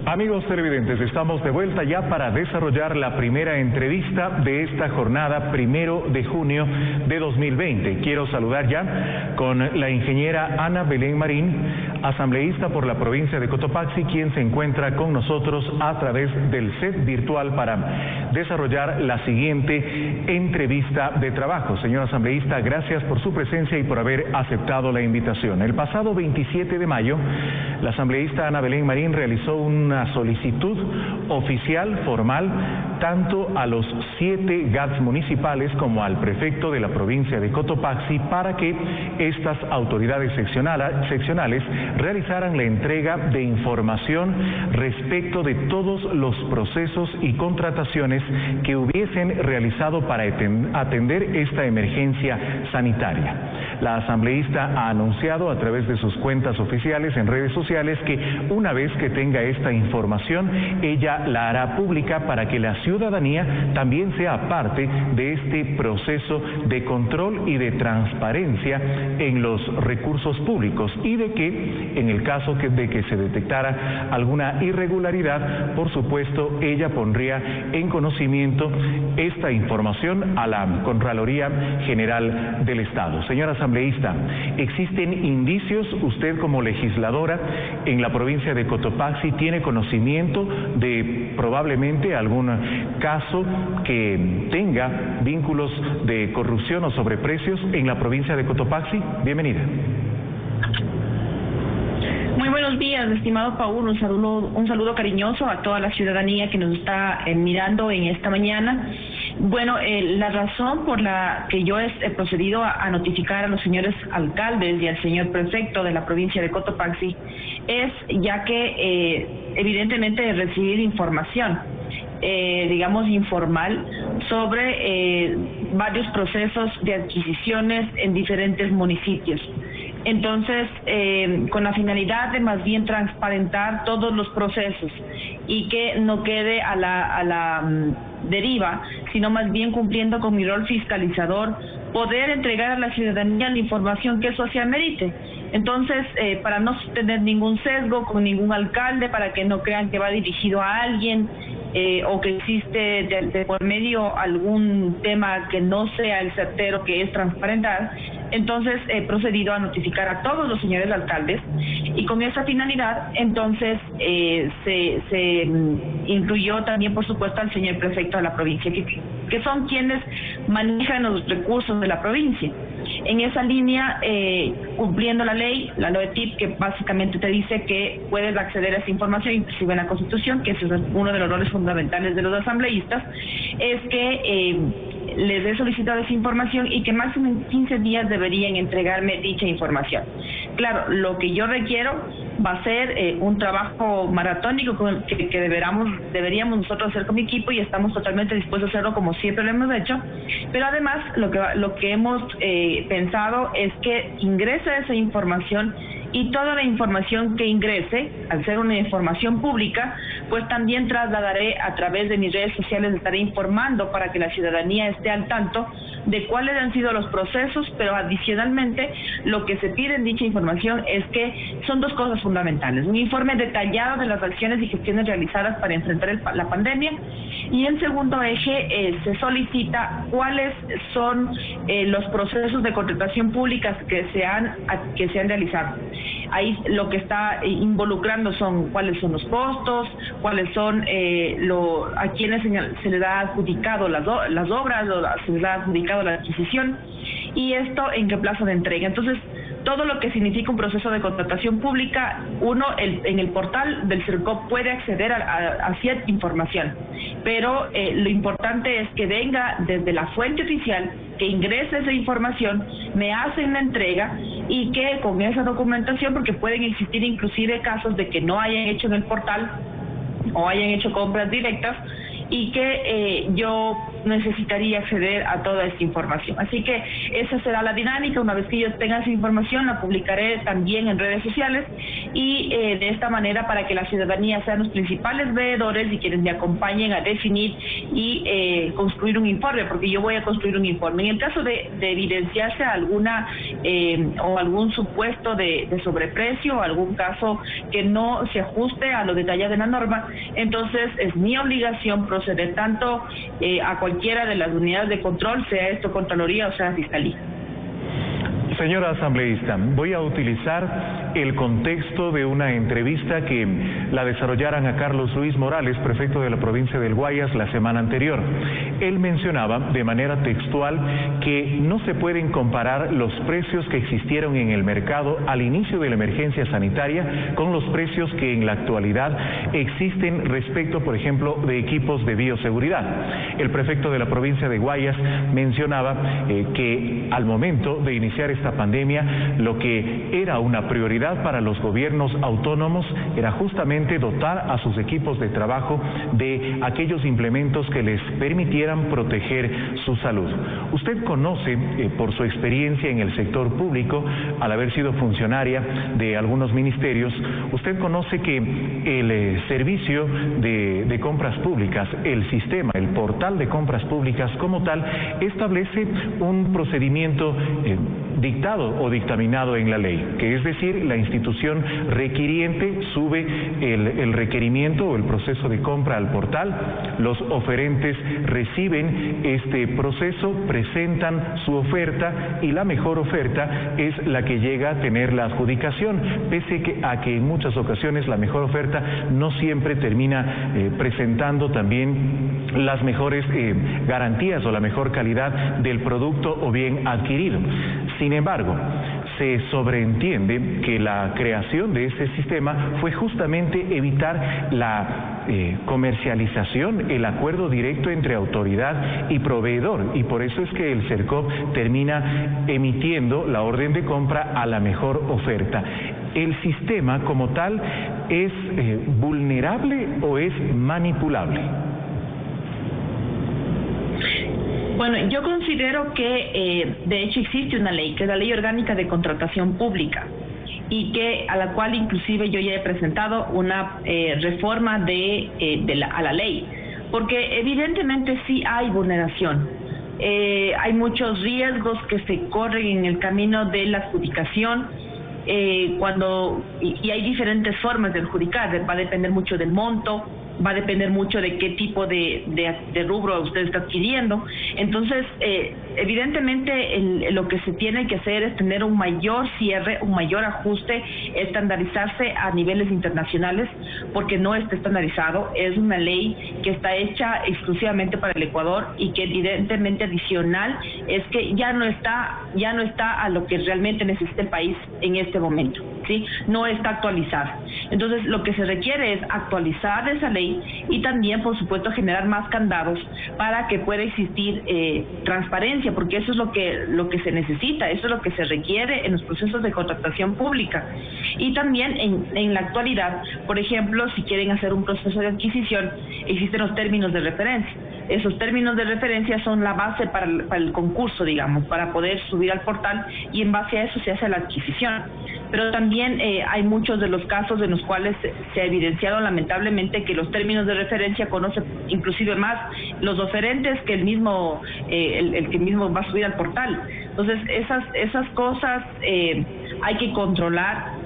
Amigos televidentes, estamos de vuelta ya para desarrollar la primera entrevista de esta jornada 1 de junio de 2020. Quiero saludar ya con la ingeniera Ana Belén Marín, asambleísta por la provincia de Cotopaxi, quien se encuentra con nosotros a través del set virtual para desarrollar la siguiente entrevista de trabajo. Señora asambleísta, gracias por su presencia y por haber aceptado la invitación. El pasado 27 de mayo, la asambleísta Ana Belén Marín realizó una solicitud oficial, formal, tanto a los 7 GATS municipales como al prefecto de la provincia de Cotopaxi para que estas autoridades seccionales realizaran la entrega de información respecto de todos los procesos y contrataciones que hubiesen realizado para atender esta emergencia sanitaria. La asambleísta ha anunciado a través de sus cuentas oficiales en redes sociales que una vez que tenga esta información, ella la hará pública para que la ciudadanía también sea parte de este proceso de control y de transparencia en los recursos públicos y de que, en el caso de que se detectara alguna irregularidad, por supuesto, ella pondría en conocimiento esta información a la Contraloría General del Estado. Señora asambleísta, ¿existen indicios, usted como legisladora en la provincia de Cotopaxi tiene conocimiento de probablemente algún caso que tenga vínculos de corrupción o sobreprecios en la provincia de Cotopaxi? Bienvenida. Muy buenos días, estimado Paul, un saludo cariñoso a toda la ciudadanía que nos está mirando en esta mañana. Bueno, la razón por la que yo he procedido a notificar a los señores alcaldes y al señor prefecto de la provincia de Cotopaxi es ya que evidentemente he recibido información, digamos informal, sobre varios procesos de adquisiciones en diferentes municipios. Entonces, con la finalidad de más bien transparentar todos los procesos y que no quede a la deriva, sino más bien cumpliendo con mi rol fiscalizador, poder entregar a la ciudadanía la información que eso se amerite. Entonces, para no tener ningún sesgo con ningún alcalde, para que no crean que va dirigido a alguien, o que existe de por medio algún tema que no sea el certero, que es transparentar, entonces he procedido a notificar a todos los señores alcaldes y con esa finalidad entonces se incluyó también por supuesto al señor prefecto de la provincia, que son quienes manejan los recursos de la provincia. En esa línea, cumpliendo la ley, la LOETIP, que básicamente te dice que puedes acceder a esa información, inclusive en la Constitución, que ese es uno de los roles fundamentales de los asambleístas, es que les he solicitado esa información y que máximo en 15 días deberían entregarme dicha información. Claro, lo que yo requiero va a ser un trabajo maratónico que deberíamos nosotros hacer con mi equipo y estamos totalmente dispuestos a hacerlo como siempre lo hemos hecho, pero además lo que hemos pensado es que ingrese esa información y toda la información que ingrese, al ser una información pública, pues también trasladaré a través de mis redes sociales, estaré informando para que la ciudadanía esté al tanto de cuáles han sido los procesos, pero adicionalmente lo que se pide en dicha información es que son dos cosas fundamentales: un informe detallado de las acciones y gestiones realizadas para enfrentar la pandemia, y en segundo eje se solicita cuáles son los procesos de contratación pública que se han realizado. Ahí lo que está involucrando son cuáles son los costos, cuáles son a quienes se les ha adjudicado las obras o se les ha adjudicado la adquisición, y esto en qué plazo de entrega. Entonces, todo lo que significa un proceso de contratación pública, en el portal del CERCOP puede acceder a cierta información, pero lo importante es que venga desde la fuente oficial, que ingrese esa información, me hacen la entrega y que con esa documentación, porque pueden existir inclusive casos de que no hayan hecho en el portal o hayan hecho compras directas, y que yo necesitaría acceder a toda esta información. Así que esa será la dinámica. Una vez que yo tenga esa información, la publicaré también en redes sociales y de esta manera para que la ciudadanía sean los principales veedores y quienes me acompañen a definir y construir un informe, porque yo voy a construir un informe. En el caso de evidenciarse alguna o algún supuesto de sobreprecio o algún caso que no se ajuste a lo detallado en la norma, entonces es mi obligación proceder tanto a cualquiera de las unidades de control, sea esto Contraloría o sea Fiscalía. Señora asambleísta, voy a utilizar el contexto de una entrevista que la desarrollaran a Carlos Ruiz Morales, prefecto de la provincia del Guayas, la semana anterior. Él mencionaba de manera textual que no se pueden comparar los precios que existieron en el mercado al inicio de la emergencia sanitaria con los precios que en la actualidad existen respecto, por ejemplo, de equipos de bioseguridad. El prefecto de la provincia de Guayas mencionaba que al momento de iniciar esta pandemia, lo que era una prioridad para los gobiernos autónomos era justamente dotar a sus equipos de trabajo de aquellos implementos que les permitieran proteger su salud. Usted conoce, por su experiencia en el sector público, al haber sido funcionaria de algunos ministerios, usted conoce que el servicio de compras públicas, el sistema, el portal de compras públicas como tal, establece un procedimiento dictado o dictaminado en la ley, que es decir, la institución requiriente sube el requerimiento o el proceso de compra al portal, los oferentes reciben este proceso, presentan su oferta y la mejor oferta es la que llega a tener la adjudicación, pese a que en muchas ocasiones la mejor oferta no siempre termina presentando también las mejores garantías o la mejor calidad del producto o bien adquirido. Sin embargo, se sobreentiende que la creación de este sistema fue justamente evitar la comercialización, el acuerdo directo entre autoridad y proveedor, y por eso es que el CERCOP termina emitiendo la orden de compra a la mejor oferta. ¿El sistema como tal es vulnerable o es manipulable? Bueno, yo considero que de hecho existe una ley, que es la Ley Orgánica de Contratación Pública, y que a la cual inclusive yo ya he presentado una reforma a la ley, porque evidentemente sí hay vulneración. Hay muchos riesgos que se corren en el camino de la adjudicación, y hay diferentes formas de adjudicar, va a depender mucho del monto, va a depender mucho de qué tipo de rubro usted está adquiriendo. Entonces, evidentemente lo que se tiene que hacer es tener un mayor cierre, un mayor ajuste, estandarizarse a niveles internacionales, porque no está estandarizado. Es una ley que está hecha exclusivamente para el Ecuador y que evidentemente adicional es que ya no está a lo que realmente necesita el país en este momento, ¿sí? No está actualizada. Entonces, lo que se requiere es actualizar esa ley y también, por supuesto, generar más candados para que pueda existir transparencia, porque eso es lo que se necesita, eso es lo que se requiere en los procesos de contratación pública. Y también en la actualidad, por ejemplo, si quieren hacer un proceso de adquisición, existen los términos de referencia. Esos términos de referencia son la base para el concurso, digamos, para poder subir al portal, y en base a eso se hace la adquisición. Pero también hay muchos de los casos en los cuales se ha evidenciado lamentablemente que los términos de referencia conocen inclusive más los oferentes que el que mismo va a subir al portal. Entonces esas cosas hay que controlar.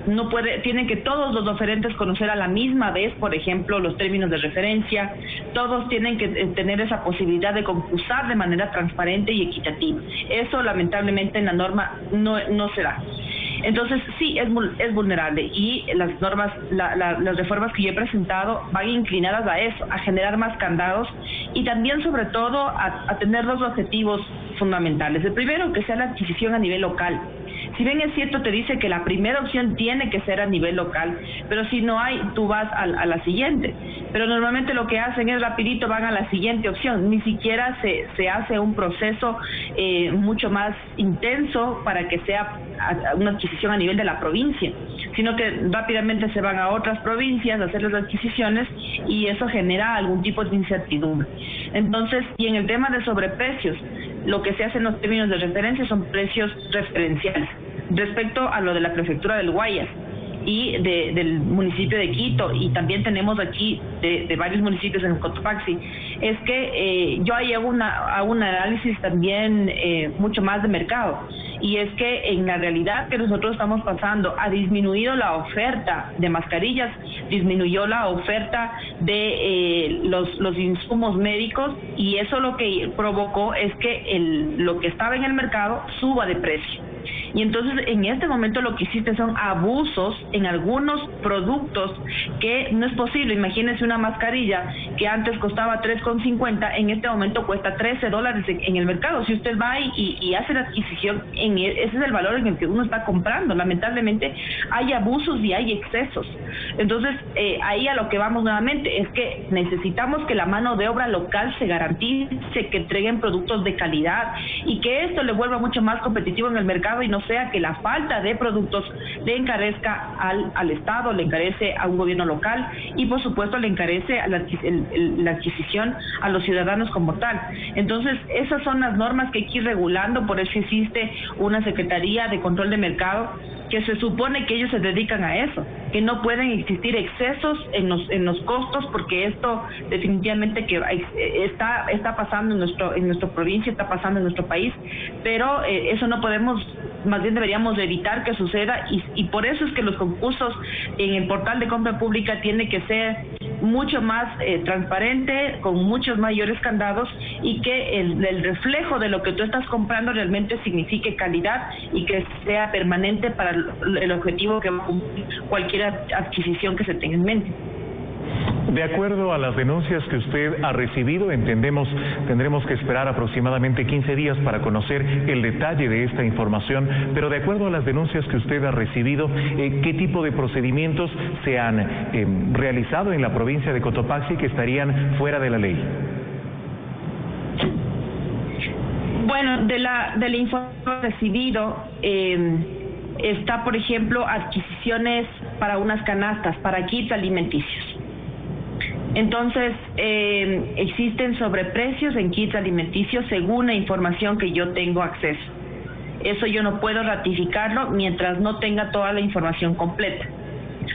Tienen que todos los oferentes conocer a la misma vez, por ejemplo, los términos de referencia. Todos tienen que tener esa posibilidad de concursar de manera transparente y equitativa. Eso lamentablemente en la norma no se da. Entonces sí, es vulnerable, y las normas, las reformas que yo he presentado van inclinadas a eso, a generar más candados y también sobre todo a tener dos objetivos fundamentales. El primero, que sea la adquisición a nivel local. Si bien es cierto, te dice que la primera opción tiene que ser a nivel local, pero si no hay, tú vas a la siguiente. Pero normalmente lo que hacen es rapidito van a la siguiente opción, ni siquiera se hace un proceso mucho más intenso para que sea una adquisición a nivel de la provincia. sino que rápidamente se van a otras provincias a hacer las adquisiciones y eso genera algún tipo de incertidumbre. Entonces, y en el tema de sobreprecios, lo que se hace en los términos de referencia son precios referenciales. Respecto a lo de la prefectura del Guayas y del municipio de Quito, y también tenemos aquí de varios municipios en Cotopaxi, es que yo ahí hago un análisis también mucho más de mercado, y es que en la realidad que nosotros estamos pasando ha disminuido la oferta de mascarillas, disminuyó la oferta de los insumos médicos, y eso lo que provocó es que lo que estaba en el mercado suba de precio. Y entonces en este momento lo que existe son abusos en algunos productos que no es posible. Imagínense una mascarilla que antes costaba $3.50, en este momento cuesta $13 en el mercado. Si usted va y hace la adquisición, ese es el valor en el que uno está comprando. Lamentablemente hay abusos y hay excesos. Entonces ahí a lo que vamos nuevamente es que necesitamos que la mano de obra local se garantice, que entreguen productos de calidad y que esto le vuelva mucho más competitivo en el mercado y no sea que la falta de productos le encarezca al Estado, le encarece a un gobierno local y por supuesto le encarece a la adquisición a los ciudadanos como tal. Entonces esas son las normas que hay que ir regulando, por eso existe una Secretaría de Control de Mercado que se supone que ellos se dedican a eso, que no pueden existir excesos en los costos, porque esto definitivamente que está pasando en nuestra provincia, está pasando en nuestro país, pero eso no podemos, más bien deberíamos evitar que suceda, y por eso es que los concursos en el portal de compra pública tiene que ser mucho más transparente, con muchos mayores candados, y que el reflejo de lo que tú estás comprando realmente signifique calidad y que sea permanente para el objetivo que va a cumplir cualquier adquisición que se tenga en mente. De acuerdo a las denuncias que usted ha recibido, tendremos que esperar aproximadamente 15 días para conocer el detalle de esta información, pero de acuerdo a las denuncias que usted ha recibido, ¿qué tipo de procedimientos se han realizado en la provincia de Cotopaxi que estarían fuera de la ley? Bueno, de la información recibido, está, por ejemplo, adquisiciones para unas canastas, para kits alimenticios. Entonces, existen sobreprecios en kits alimenticios según la información que yo tengo acceso. Eso yo no puedo ratificarlo mientras no tenga toda la información completa.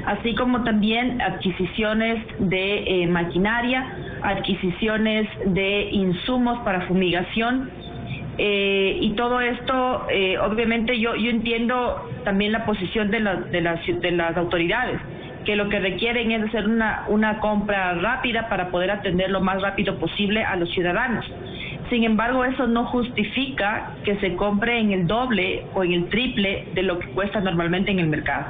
Así como también adquisiciones de maquinaria, adquisiciones de insumos para fumigación, y todo esto, obviamente yo entiendo también la posición de las autoridades, que lo que requieren es hacer una compra rápida para poder atender lo más rápido posible a los ciudadanos. Sin embargo, eso no justifica que se compre en el doble o en el triple de lo que cuesta normalmente en el mercado.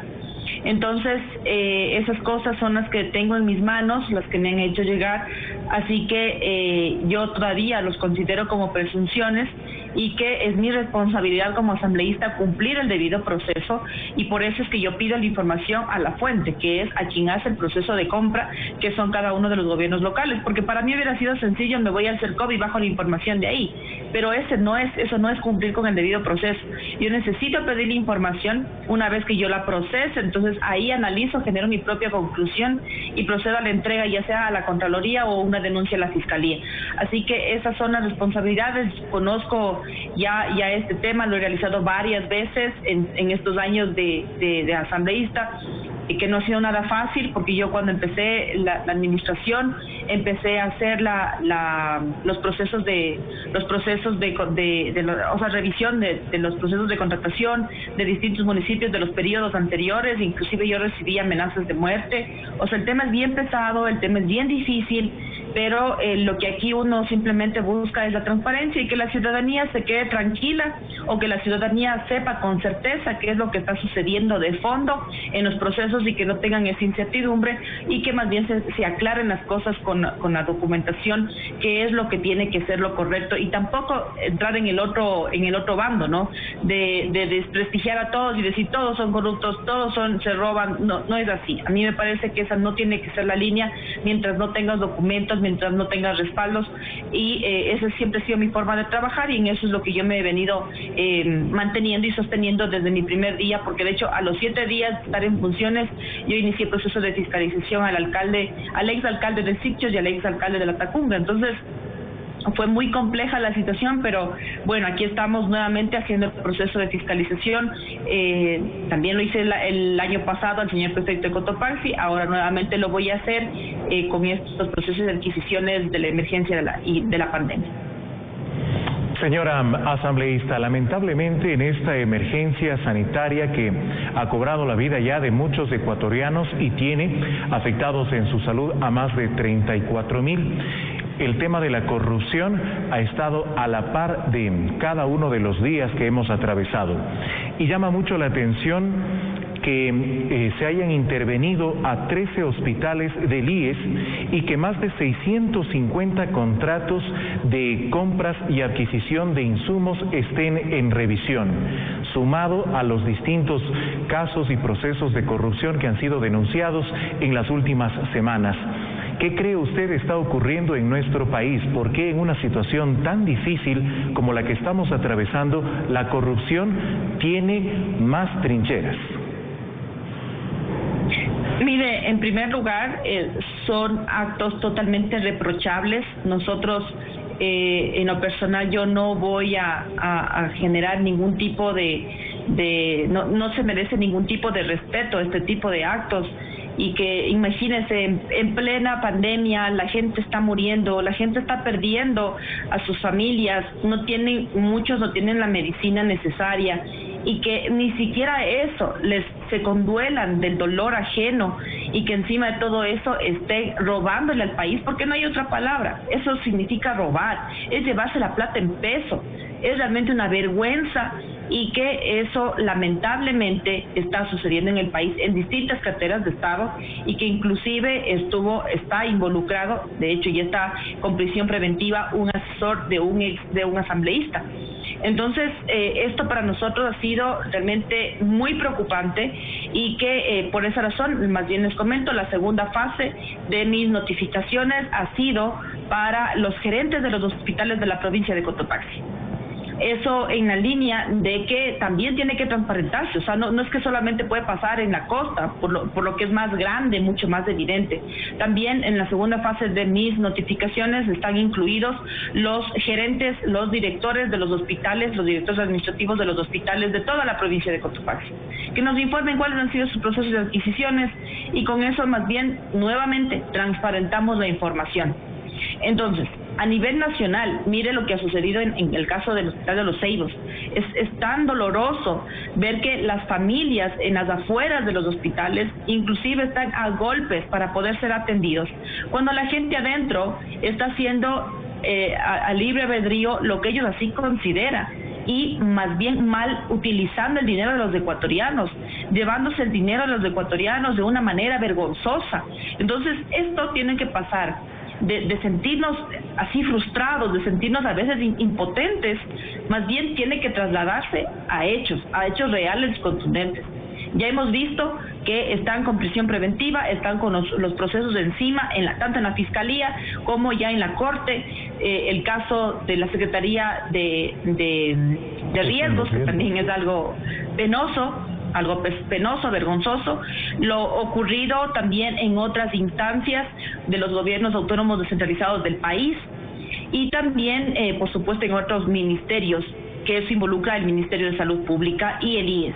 Entonces, esas cosas son las que tengo en mis manos, las que me han hecho llegar, así que yo todavía los considero como presunciones y que es mi responsabilidad como asambleísta cumplir el debido proceso, y por eso es que yo pido la información a la fuente, que es a quien hace el proceso de compra, que son cada uno de los gobiernos locales, porque para mí hubiera sido sencillo, me voy al CERCOV y bajo la información de ahí, pero eso no es cumplir con el debido proceso. Yo necesito pedir la información, una vez que yo la procese, entonces ahí analizo, genero mi propia conclusión y procedo a la entrega, ya sea a la Contraloría o una denuncia a la Fiscalía. Así que esas son las responsabilidades. Conozco ya este tema, lo he realizado varias veces en estos años de asambleísta, y que no ha sido nada fácil, porque yo cuando empecé la administración empecé a hacer los procesos de revisión de los procesos de contratación de distintos municipios de los periodos anteriores, inclusive yo recibí amenazas de muerte. O sea, el tema es bien pesado, el tema es bien difícil, pero lo que aquí uno simplemente busca es la transparencia y que la ciudadanía se quede tranquila, o que la ciudadanía sepa con certeza qué es lo que está sucediendo de fondo en los procesos y que no tengan esa incertidumbre, y que más bien se aclaren las cosas con la documentación, que es lo que tiene que ser lo correcto, y tampoco entrar en el otro bando, ¿no? De desprestigiar a todos y decir todos son corruptos, todos se roban. No es así. A mí me parece que esa no tiene que ser la línea mientras no tengas documentos, mientras no tenga respaldos, y esa siempre ha sido mi forma de trabajar, y en eso es lo que yo me he venido manteniendo y sosteniendo desde mi primer día, porque de hecho a los 7 días de estar en funciones yo inicié el proceso de fiscalización al exalcalde de Sitges y al exalcalde de La Tacunga. Entonces fue muy compleja la situación, pero bueno, aquí estamos nuevamente haciendo el proceso de fiscalización. También lo hice el año pasado al señor prefecto de Cotopaxi, ahora nuevamente lo voy a hacer con estos procesos de adquisiciones de la emergencia de la pandemia. Señora asambleísta, lamentablemente en esta emergencia sanitaria que ha cobrado la vida ya de muchos ecuatorianos y tiene afectados en su salud a más de 34,000, el tema de la corrupción ha estado a la par de cada uno de los días que hemos atravesado. Y llama mucho la atención que se hayan intervenido a 13 hospitales del IES y que más de 650 contratos de compras y adquisición de insumos estén en revisión, sumado a los distintos casos y procesos de corrupción que han sido denunciados en las últimas semanas. ¿Qué cree usted está ocurriendo en nuestro país? ¿Por qué en una situación tan difícil como la que estamos atravesando, la corrupción tiene más trincheras? Mire, en primer lugar, son actos totalmente reprochables. Nosotros, en lo personal, yo no voy a generar ningún tipo no se merece ningún tipo de respeto este tipo de actos. Y que imagínense, en plena pandemia la gente está muriendo, la gente está perdiendo a sus familias, muchos no tienen la medicina necesaria, y que ni siquiera eso se conduelan del dolor ajeno, y que encima de todo eso esté robándole al país, porque no hay otra palabra. Eso significa robar, es llevarse la plata en peso. Es realmente una vergüenza, y que eso lamentablemente está sucediendo en el país en distintas carteras de Estado, y que inclusive está involucrado, de hecho ya está con prisión preventiva, un asesor de un asambleísta. Entonces, esto para nosotros ha sido realmente muy preocupante, y que por esa razón, más bien les comento, la segunda fase de mis notificaciones ha sido para los gerentes de los hospitales de la provincia de Cotopaxi. Eso en la línea de que también tiene que transparentarse, o sea, no es que solamente puede pasar en la costa, por lo que es más grande, mucho más evidente. También en la segunda fase de mis notificaciones están incluidos los gerentes, los directores de los hospitales, los directores administrativos de los hospitales de toda la provincia de Cotopaxi, que nos informen cuáles han sido sus procesos de adquisiciones, y con eso más bien nuevamente transparentamos la información. Entonces, a nivel nacional, mire lo que ha sucedido en el caso del Hospital de los Ceibos. Es tan doloroso ver que las familias en las afueras de los hospitales inclusive están a golpes para poder ser atendidos, cuando la gente adentro está haciendo a libre albedrío lo que ellos así consideran, y más bien mal utilizando el dinero de los ecuatorianos, llevándose el dinero de los ecuatorianos de una manera vergonzosa. Entonces, esto tiene que pasar de sentirnos así frustrados, de sentirnos a veces impotentes, más bien tiene que trasladarse a hechos reales, contundentes. Ya hemos visto que están con prisión preventiva, están con los procesos encima, tanto en la Fiscalía como ya en la Corte. El caso de la Secretaría de Riesgos, que también es algo penoso, vergonzoso, lo ocurrido también en otras instancias de los gobiernos autónomos descentralizados del país, y también, por supuesto, en otros ministerios, que eso involucra el Ministerio de Salud Pública y el IES.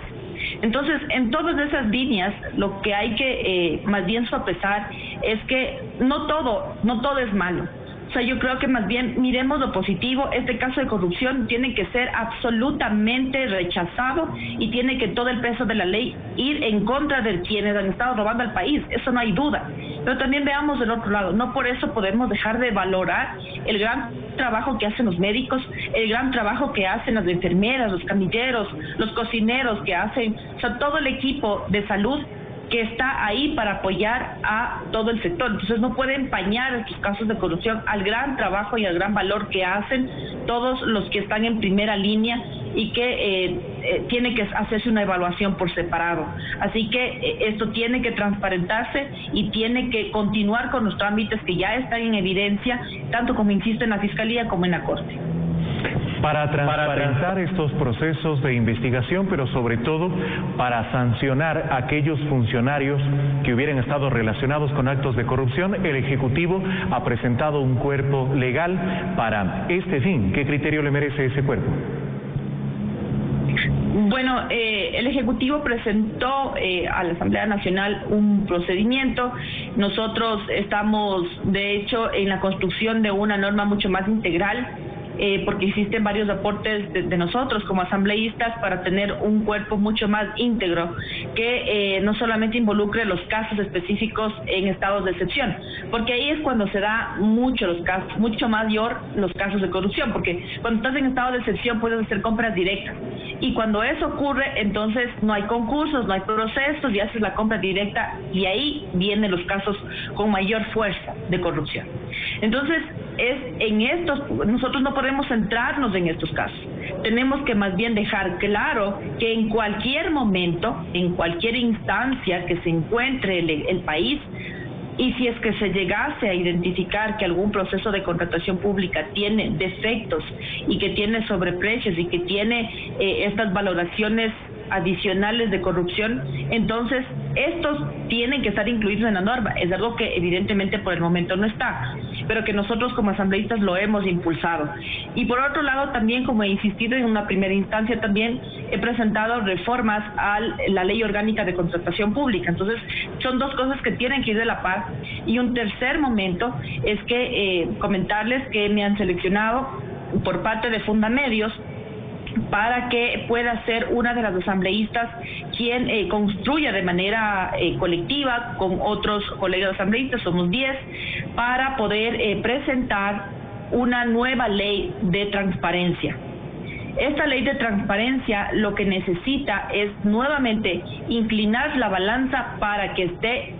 Entonces, en todas esas líneas, lo que hay que más bien sopesar es que no todo es malo. O sea, yo creo que más bien miremos lo positivo. Este caso de corrupción tiene que ser absolutamente rechazado, y tiene que todo el peso de la ley ir en contra de quienes han estado robando al país, eso no hay duda. Pero también veamos del otro lado, no por eso podemos dejar de valorar el gran trabajo que hacen los médicos, el gran trabajo que hacen las enfermeras, los camilleros, los cocineros que hacen, o sea, todo el equipo de salud que está ahí para apoyar a todo el sector. Entonces no puede empañar estos casos de corrupción al gran trabajo y al gran valor que hacen todos los que están en primera línea, y que tiene que hacerse una evaluación por separado. Así que esto tiene que transparentarse y tiene que continuar con los trámites que ya están en evidencia, tanto como insisto en la Fiscalía como en la Corte. Para transparentar estos procesos de investigación, pero sobre todo para sancionar a aquellos funcionarios que hubieran estado relacionados con actos de corrupción, el Ejecutivo ha presentado un cuerpo legal para este fin. ¿Qué criterio le merece ese cuerpo? Bueno, el Ejecutivo presentó a la Asamblea Nacional un procedimiento. Nosotros estamos, de hecho, en la construcción de una norma mucho más integral, porque existen varios aportes de nosotros como asambleístas para tener un cuerpo mucho más íntegro que no solamente involucre los casos específicos en estados de excepción, porque ahí es cuando se da mucho mayor los casos de corrupción, porque cuando estás en estado de excepción puedes hacer compras directas, y cuando eso ocurre entonces no hay concursos, no hay procesos, y haces la compra directa y ahí vienen los casos con mayor fuerza de corrupción. Entonces nosotros no podemos centrarnos en estos casos. Tenemos que más bien dejar claro que en cualquier momento, en cualquier instancia que se encuentre el país, y si es que se llegase a identificar que algún proceso de contratación pública tiene defectos y que tiene sobreprecios y que tiene estas valoraciones adicionales de corrupción, entonces estos tienen que estar incluidos en la norma. Es algo que evidentemente por el momento no está, pero que nosotros como asambleístas lo hemos impulsado. Y por otro lado también, como he insistido en una primera instancia, también he presentado reformas a la Ley Orgánica de Contratación Pública. Entonces son dos cosas que tienen que ir de la par. Y un tercer momento es que comentarles que me han seleccionado por parte de Fundamedios para que pueda ser una de las asambleístas quien construya de manera colectiva con otros colegas asambleístas, somos 10, para poder presentar una nueva ley de transparencia. Esta ley de transparencia lo que necesita es nuevamente inclinar la balanza para que esté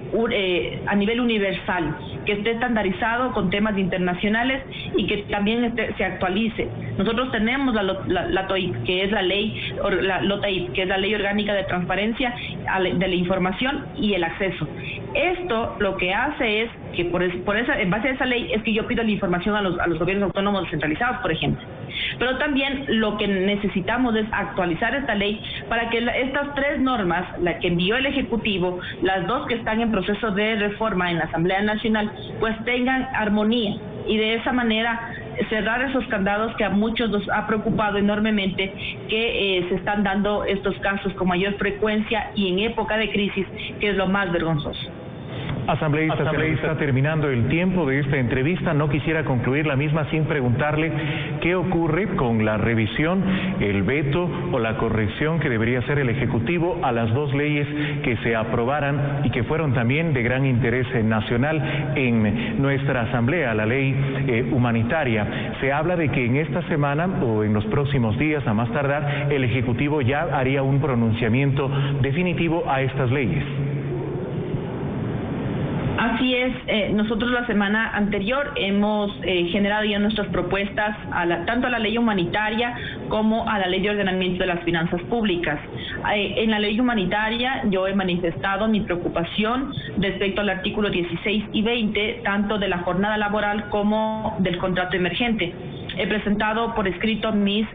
a nivel universal, que esté estandarizado con temas internacionales y que también se actualice. Nosotros tenemos la TOIP, que es la ley, la LOTAIP, que es la Ley Orgánica de Transparencia de la Información y el Acceso. Esto lo que hace es que en base a esa ley es que yo pido la información a los gobiernos autónomos descentralizados, por ejemplo. Pero también lo que necesitamos es actualizar esta ley para que estas tres normas, la que envió el Ejecutivo, las dos que están en proceso de reforma en la Asamblea Nacional, pues tengan armonía y de esa manera cerrar esos candados que a muchos nos ha preocupado enormemente, que se están dando estos casos con mayor frecuencia y en época de crisis, que es lo más vergonzoso. Asambleísta, se le está terminando el tiempo de esta entrevista. No quisiera concluir la misma sin preguntarle qué ocurre con la revisión, el veto o la corrección que debería hacer el Ejecutivo a las dos leyes que se aprobaran y que fueron también de gran interés nacional en nuestra Asamblea, la ley humanitaria. Se habla de que en esta semana o en los próximos días, a más tardar, el Ejecutivo ya haría un pronunciamiento definitivo a estas leyes. Así es, nosotros la semana anterior hemos generado ya nuestras propuestas tanto a la ley humanitaria como a la ley de ordenamiento de las finanzas públicas. En la ley humanitaria yo he manifestado mi preocupación respecto al artículo 16 y 20, tanto de la jornada laboral como del contrato emergente. He presentado por escrito mis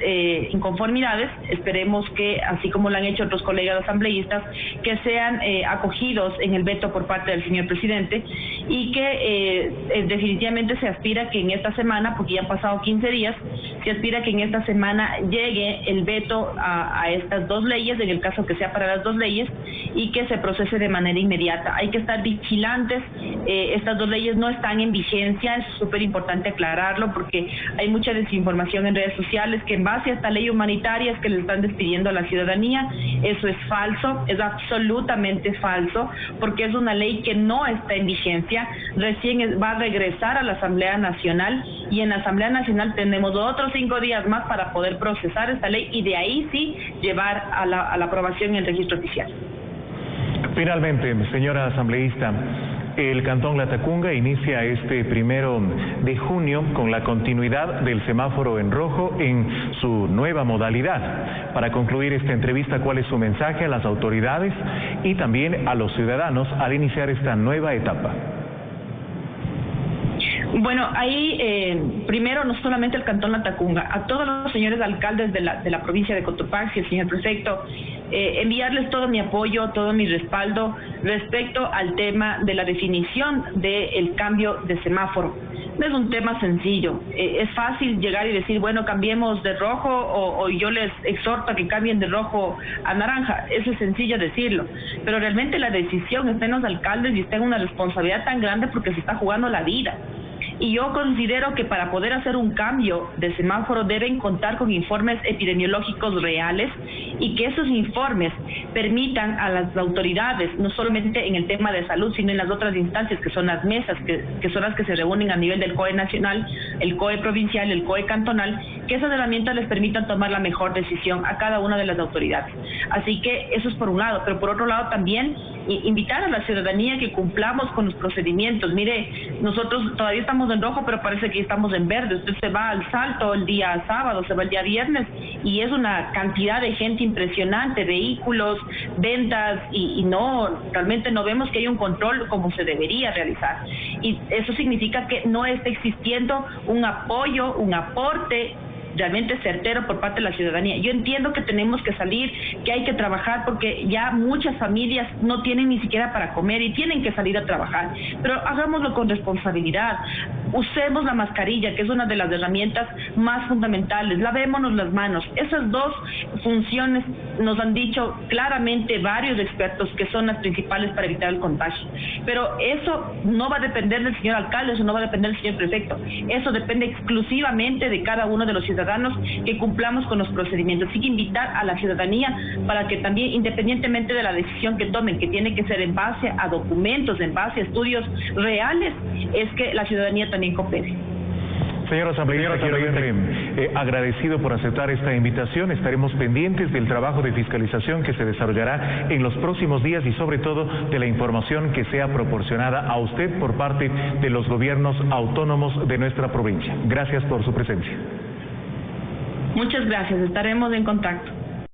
inconformidades. Esperemos que, así como lo han hecho otros colegas asambleístas, que sean acogidos en el veto por parte del señor presidente y que definitivamente se aspira que en esta semana, porque ya han pasado 15 días, se aspira que en esta semana llegue el veto a estas dos leyes, en el caso que sea para las dos leyes, y que se procese de manera inmediata. Hay que estar vigilantes. Estas dos leyes no están en vigencia, es súper importante aclararlo porque hay mucha desinformación en redes sociales que en base a esta ley humanitaria es que le están despidiendo a la ciudadanía. Eso es falso, es absolutamente falso, porque es una ley que no está en vigencia, recién va a regresar a la Asamblea Nacional y en la Asamblea Nacional tenemos otros 5 días más para poder procesar esta ley y de ahí sí llevar a la aprobación en el registro oficial. Finalmente, señora asambleísta, el Cantón Latacunga inicia este 1 de junio con la continuidad del semáforo en rojo en su nueva modalidad. Para concluir esta entrevista, ¿cuál es su mensaje a las autoridades y también a los ciudadanos al iniciar esta nueva etapa? Bueno, ahí primero no solamente el Cantón Latacunga, a todos los señores alcaldes de la provincia de Cotopaxi, el señor prefecto, enviarles todo mi apoyo, todo mi respaldo respecto al tema de la definición del cambio de semáforo. No es un tema sencillo, es fácil llegar y decir, bueno, cambiemos de rojo o yo les exhorto a que cambien de rojo a naranja. Eso es sencillo decirlo, pero realmente la decisión está en los alcaldes y está en una responsabilidad tan grande porque se está jugando la vida. Y yo considero que para poder hacer un cambio de semáforo deben contar con informes epidemiológicos reales y que esos informes permitan a las autoridades, no solamente en el tema de salud, sino en las otras instancias que son las mesas, que son las que se reúnen a nivel del COE nacional, el COE provincial, el COE cantonal, que esas herramientas les permitan tomar la mejor decisión a cada una de las autoridades. Así que eso es por un lado, pero por otro lado también invitar a la ciudadanía que cumplamos con los procedimientos. Mire, nosotros todavía estamos en rojo, pero parece que estamos en verde. Usted se va al Salto el día sábado, se va el día viernes y es una cantidad de gente impresionante, vehículos, ventas y no, realmente no vemos que hay un control como se debería realizar. Y eso significa que no está existiendo un apoyo, un aporte realmente certero por parte de la ciudadanía. Yo entiendo que tenemos que salir, que hay que trabajar porque ya muchas familias no tienen ni siquiera para comer y tienen que salir a trabajar, pero hagámoslo con responsabilidad. Usemos la mascarilla, que es una de las herramientas más fundamentales. Lavémonos las manos. Esas dos funciones nos han dicho claramente varios expertos que son las principales para evitar el contagio. Pero eso no va a depender del señor alcalde, eso no va a depender del señor prefecto. Eso depende exclusivamente de cada uno de los ciudadanos que cumplamos con los procedimientos. Así que invitar a la ciudadanía para que también, independientemente de la decisión que tomen, que tiene que ser en base a documentos, en base a estudios reales, es que la ciudadanía también coopere. Señor asambleísta, quiero verle agradecido por aceptar esta invitación. Estaremos pendientes del trabajo de fiscalización que se desarrollará en los próximos días y sobre todo de la información que sea proporcionada a usted por parte de los gobiernos autónomos de nuestra provincia. Gracias por su presencia. Muchas gracias, estaremos en contacto.